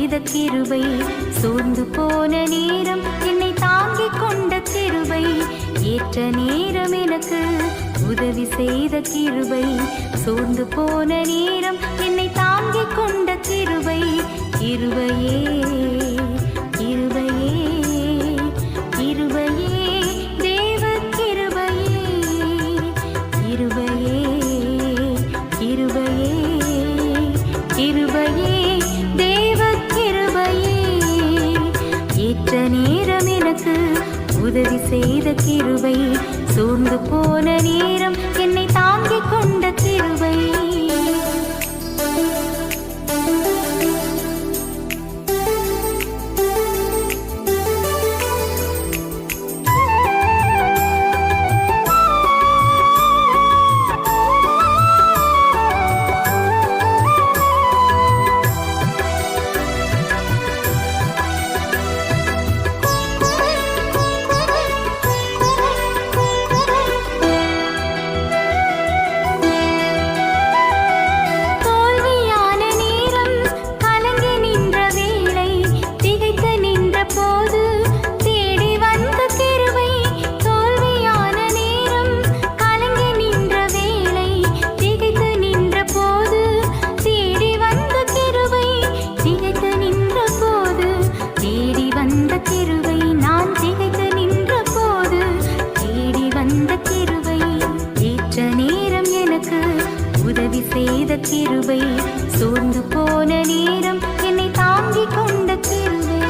செய்த கிருபை, சோர்ந்து போன நேரம் என்னை தாங்கிக் கொண்ட கிருபை, ஏற்ற நேரம் எனக்கு உதவி செய்த கிருபை, சோர்ந்து போன நேரம் என்னை தாங்கிக் கொண்ட கிருபை, கிருபையே கிருபையே கிருபையே தேவ கிருபையே, கிருபையே கிருபையே கிருபையே தேவ கிருபையே, ஏற்ற நேரம் எனக்கு உதவி செய்த கிருபை, சோர்ந்து போன நேரம் என்னை தாங்கிக் கொண்ட கிருபை. உதவி செய்த கிருபை, சோர்ந்து போன நேரம் என்னை தாங்கிக் கொண்ட கிருபை.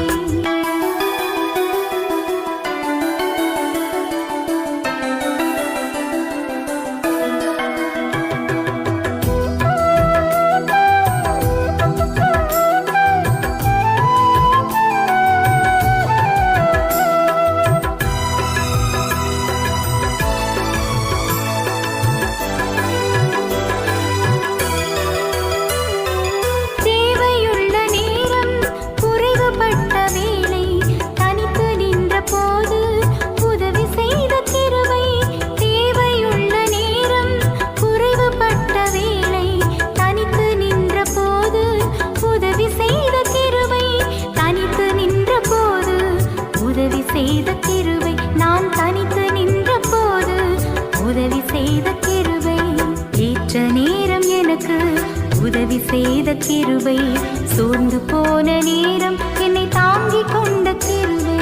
செய்த கிருபை, நான் தனித்து நின்ற போது உதவி செய்த கிருபை, ஏற்ற நேரம் எனக்கு உதவி செய்த கிருபை, சோர்ந்து போன நேரம் என்னை தாங்கிக் கொண்ட கிருபை.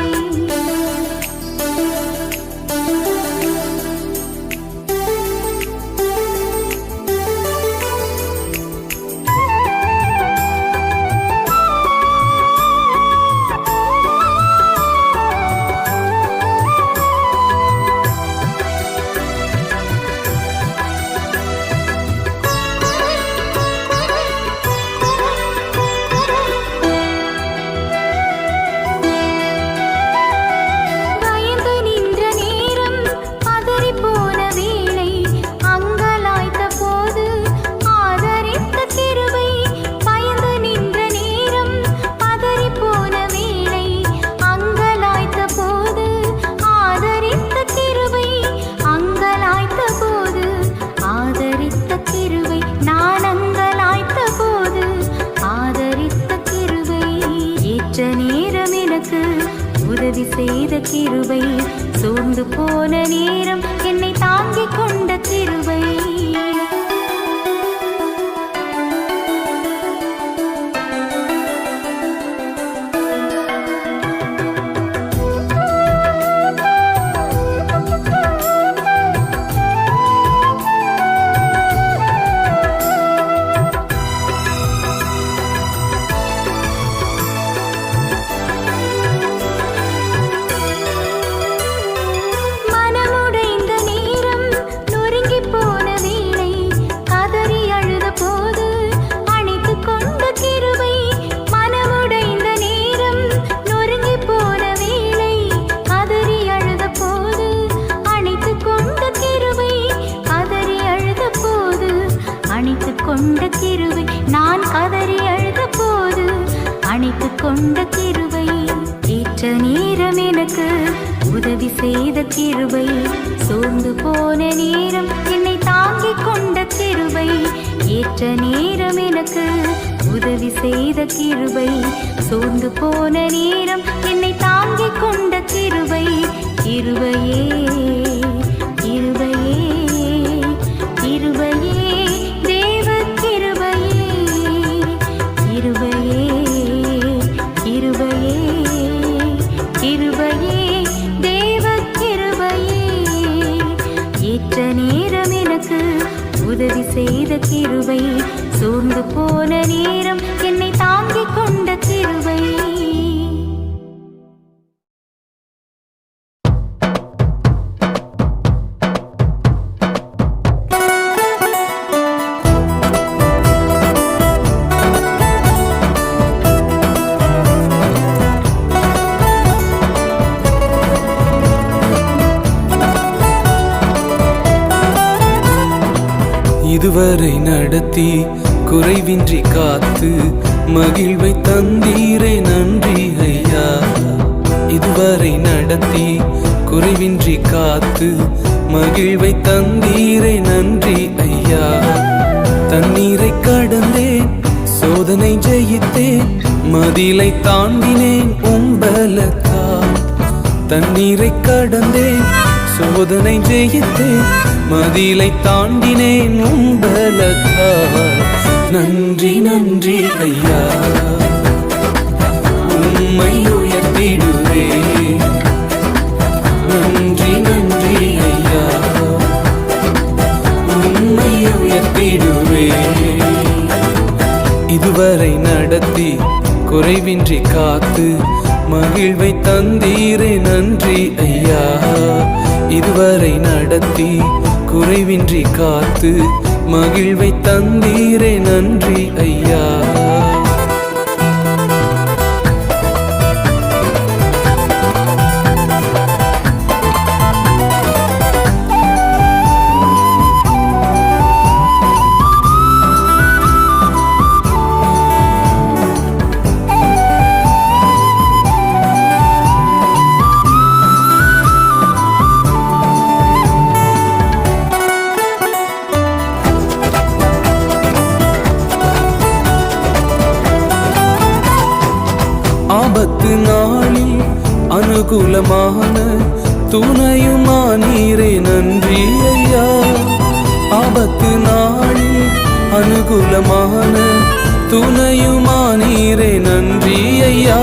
உதவி செய்த கிருபை, சோர்ந்து போன நேரம் என்னை தாங்கிக் கொண்ட கிருபை. கொண்ட கிருபை, நான் கதறி அழுத போது அணைத்துக் கொண்ட கிருபை, ஏற்ற நேரம் எனக்கு உதவி செய்த கிருபை, சோர்ந்து போன நேரம் என்னை தாங்கிக் கொண்ட கிருபை, ஏற்ற நேரம் எனக்கு உதவி செய்த கிருபை, சோர்ந்து போன நேரம் என்னை தாங்கிக் கொண்ட கிருபை. கிருபையே கிருபையே கிருபையே தேவ கிருபையே. கிருபையே கிருபையே கிருபையே தேவ கிருபையே. ஏற்ற நேரம் எனக்கு உதவி செய்த கிருபை, சோர்ந்து போன நேரம் என்னை தாங்கிக் கொண்ட கிருபை. இதுவரை நடத்தி குறைவின்றி காத்து மகிழ்வை தந்தீரே நன்றி ஐயா. இதுவரை நடத்தி குறைவின்றி காத்து மகிழ்வை தந்தீரே நன்றி ஐயா. தண்ணீரை கடந்தேன், சோதனை ஜெயித்தேன், மதிலை தாண்டினேன் உம்பலத்தால். தண்ணீரை கடந்தேன், சோதனை ஜெயித்தேன், மதிலை தாண்டினேன் உம்பலத்தால். நன்றி நன்றி ஐயா, உம்மை உயர்த்திடுவே. நன்றி நன்றி ஐயா, உம்மை உயர்த்திடுவே. இதுவரை நடத்தி குறைவின்றி காத்து மகிழ்வை தந்தீரே நன்றி ஐயா. இதுவரை நடத்தி குறைவின்றி காத்து மகிழ்வை தந்தீரே நன்றி ஐயா. ஆபத்து நாளில் அனுகூலமான துணையுமானீரே நன்றி ஐயா. ஆபத்து நாளில் அனுகூலமான துணையுமானீரே நன்றி ஐயா.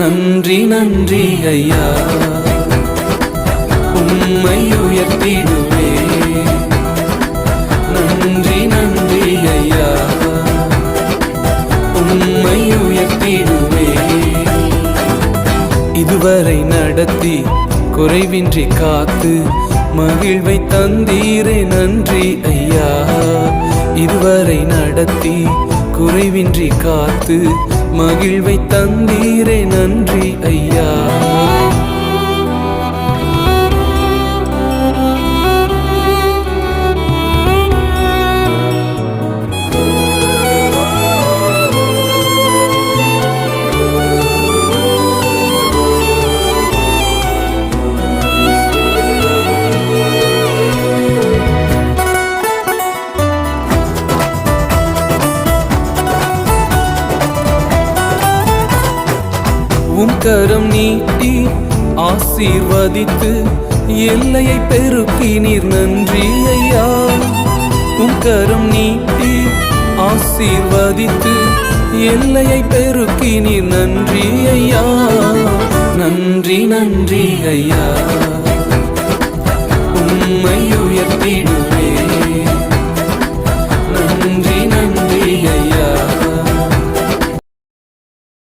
நன்றி நன்றி ஐயா, உம்மை உயர்த்திடுவே. நன்றி நன்றி ஐயா, உம்மை உயர்த்திடுவே. இதுவரை நடத்தி குறைவின்றி காத்து மகிழ்வை தந்தீரே நன்றி ஐயா. இதுவரை நடத்தி குறைவின்றி காத்து மகிழ்வை தந்தீரே நன்றி ஐயா. உம் கரம் நீட்டி ஆசீர்வதித்து எல்லையை பெருக்கினீர் நன்றி ஐயா. உம் கரம் நீட்டி ஆசீர்வதித்து எல்லையை பெருக்கினீர் நன்றி ஐயா. நன்றி நன்றி ஐயா, உம்மை உயர்த்திடு.